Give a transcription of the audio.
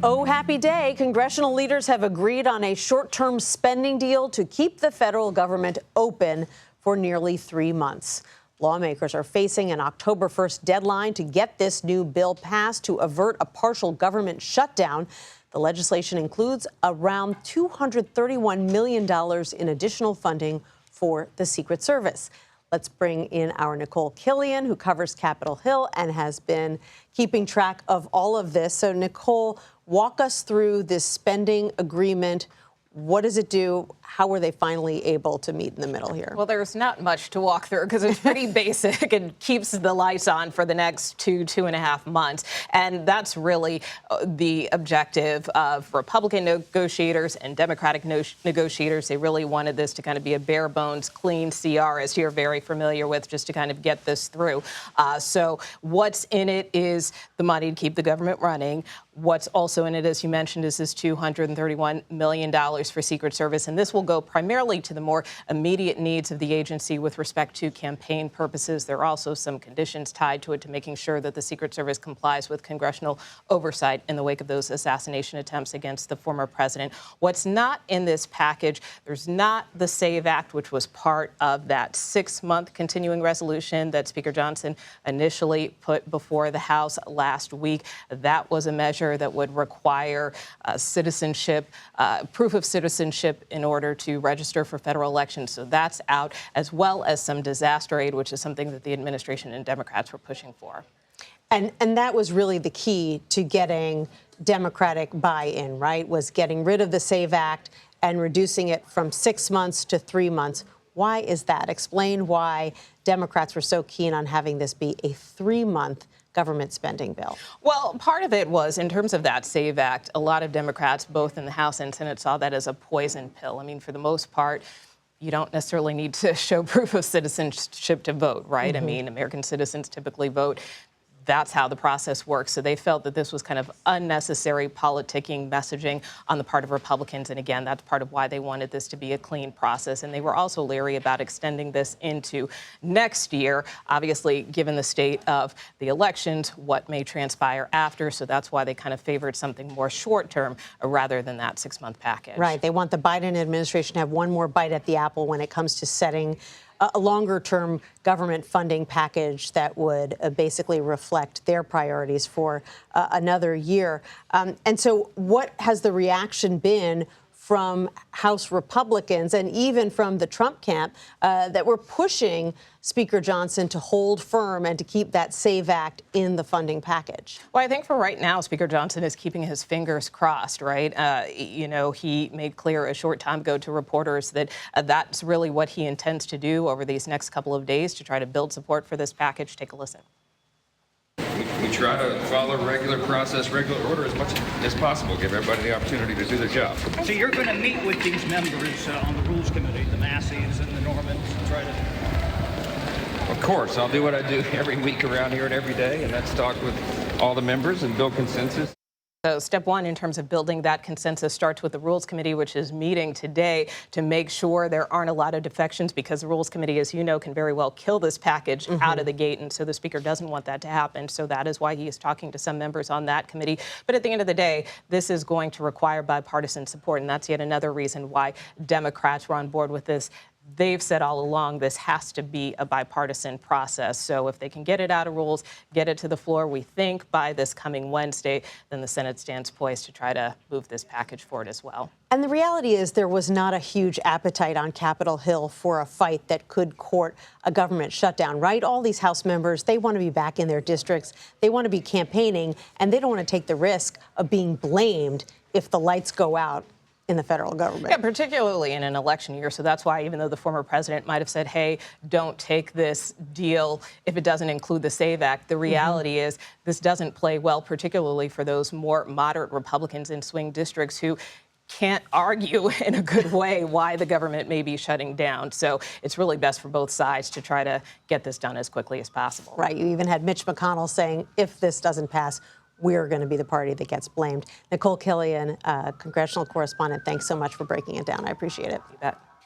Oh, happy day. Congressional leaders have agreed on a short-term spending deal to keep the federal government open for nearly 3 months. Lawmakers are facing an October 1st deadline to get this new bill passed to avert a partial government shutdown. The legislation includes around $231 million in additional funding for the Secret Service. Let's bring in our Nikole Killion, who covers Capitol Hill and has been keeping track of all of this. So, Nikole, walk us through this spending agreement. What does it do? How were they finally able to meet in the middle here? Well, there's not much to walk through because it's pretty basic and keeps the lights on for the next 2.5 months. And that's really the objective of Republican negotiators and Democratic negotiators. They really wanted this to kind of be a bare bones, clean CR, as you're very familiar with, just to kind of get this through. So what's in it is the money to keep the government running. What's also in it, as you mentioned, is this $231 million for Secret Service. And this will go primarily to the more immediate needs of the agency with respect to campaign purposes. There are also some conditions tied to it to making sure that the Secret Service complies with congressional oversight in the wake of those assassination attempts against the former president. What's not in this package, there's not the SAVE Act, which was part of that 6-month continuing resolution that Speaker Johnson initially put before the House last week. That was a measure that would require citizenship, proof of citizenship in order to register for federal elections. So that's out, as well as some disaster aid, which is something that the administration and Democrats were pushing for. And that was really the key to getting Democratic buy-in, right? Was getting rid of the SAVE Act and reducing it from 6 months to 3 months. Why is that? Explain why Democrats were so keen on having this be a 3-month government spending bill. Well, part of it was, in terms of that SAVE Act, a lot of Democrats, both in the House and Senate, saw that as a poison pill. I mean, for the most part, you don't necessarily need to show proof of citizenship to vote, right? I mean, American citizens typically vote. That's how the process works. So they felt that this was kind of unnecessary politicking messaging on the part of Republicans. And again, that's part of why they wanted this to be a clean process. And they were also leery about extending this into next year, obviously, given the state of the elections, what may transpire after. So that's why they kind of favored something more short term rather than that 6-month package. Right. They want the Biden administration to have one more bite at the apple when it comes to setting a longer-term government funding package that would basically reflect their priorities for another year. And so what has the reaction been from House Republicans and even from the Trump camp that were pushing Speaker Johnson to hold firm and to keep that SAVE Act in the funding package? Well, I think for right now, Speaker Johnson is keeping his fingers crossed, right? You know, he made clear a short time ago to reporters that that's really what he intends to do over these next couple of days to try to build support for this package. Take a listen. We try to follow regular process, regular order as much as possible, give everybody the opportunity to do their job. So you're going to meet with these members on the Rules Committee, the Masseys and the Normans, and try to... Of course, I'll do what I do every week around here and every day, and that's talk with all the members and build consensus. So step one in terms of building that consensus starts with the Rules Committee, which is meeting today to make sure there aren't a lot of defections, because the Rules Committee, as you know, can very well kill this package out of the gate. And so the Speaker doesn't want that to happen. So that is why he is talking to some members on that committee. But at the end of the day, this is going to require bipartisan support. And that's yet another reason why Democrats were on board with this. They've said all along this has to be a bipartisan process. So if they can get it out of rules, get it to the floor, we think by this coming Wednesday, then the Senate stands poised to try to move this package forward as well. And the reality is there was not a huge appetite on Capitol Hill for a fight that could court a government shutdown, right? All these House members, they want to be back in their districts. They want to be campaigning, and they don't want to take the risk of being blamed if the lights go out in the federal government. Yeah, particularly in an election year. So that's why, even though the former president might have said, hey, don't take this deal if it doesn't include the SAVE Act, the reality is this doesn't play well, particularly for those more moderate Republicans in swing districts who can't argue in a good way why the government may be shutting down. So it's really best for both sides to try to get this done as quickly as possible. Right. You even had Mitch McConnell saying, if this doesn't pass, we're going to be the party that gets blamed. Nikole Killion, congressional correspondent, thanks so much for breaking it down. I appreciate it. You bet.